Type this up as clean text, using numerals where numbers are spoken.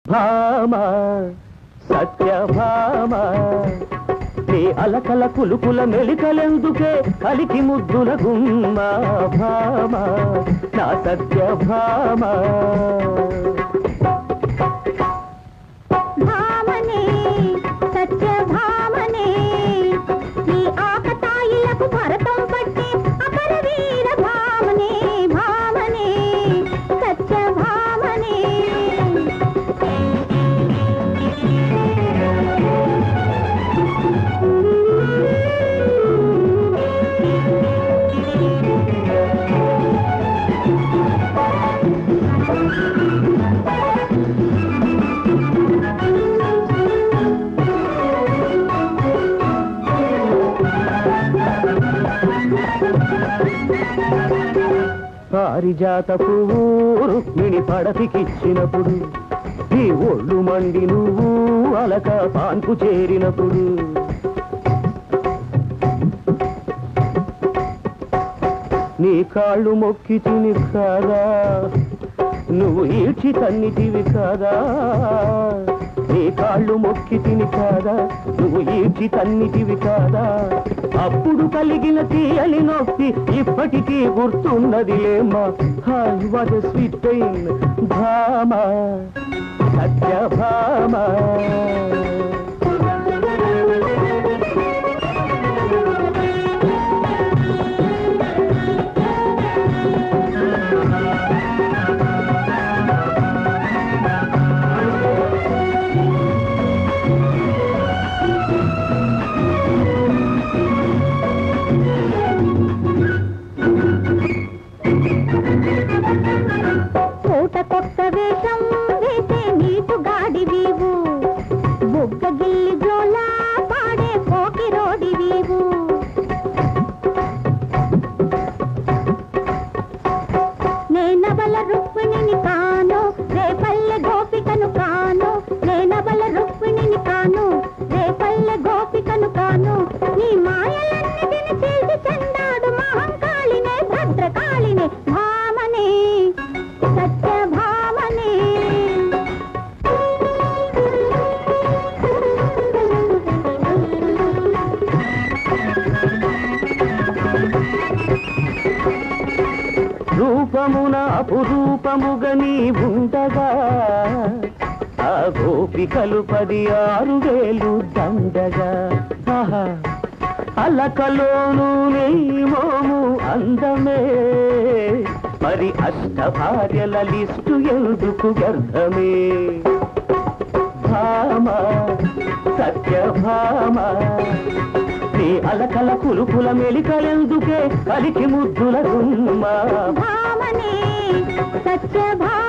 భామ సత్యభామ నీ అలకల కులుకుల మెలికలెందుకే కలికి ముద్దుల గుమ్మ భామ నా సత్యభామ భామనే సత్యభామనే నీ ఆకతాయిలకు భరతం పట్టి అపర వీర భామనే భామనే సత్యభామనే పారిజాత పువ్వు రుక్మిణి పడతికిచ్చినప్పుడు ఈ ఒళ్ళు మండి నువ్వు అలక పాన్పు చేరినప్పుడు నీ కాళ్ళు మొక్కి తిని కాదా నువ్వు ఈడ్చి తన్నిటివి కాదా నీ కాళ్ళు మొక్కి తిని కాదా నువ్వు ఈడ్చి తన్నిటివి కాదా అప్పుడు కలిగిన తీయని నొప్పి ఇప్పటికీ గుర్తున్నదిలేమ్మా hi what a sweet pain భామ సత్యభామ కొత్త వేషం వేసే నీకు గాడి వీవు బొగ్గ గిల్లి జోలా పాడే పోకి రోడి వీవు నేనబల రుక్మిణిని కాను రేపల్లె గోపికను కాను నేనబల రుక్మిణిని కాను రేపల్లె గోపికను కాను నీ మాయలన్నిటిని చేసి చెందాడు మహంకాళినే భద్రకాళినే భామనే సత్యభామనే రూపమున అపురూపముగా నీ ఉండగా ఆ గోపికలు 16,000 దండగా అలకలోను నీ మోము అందమే మరి అష్టభార్యల లిస్టు ఎందుకు గర్ధమే భామ సత్యభామ నీ అలకల కులుకుల మెలికలెందుకే కలికి ముద్దుల గుమ్మ భామనే సత్యభామ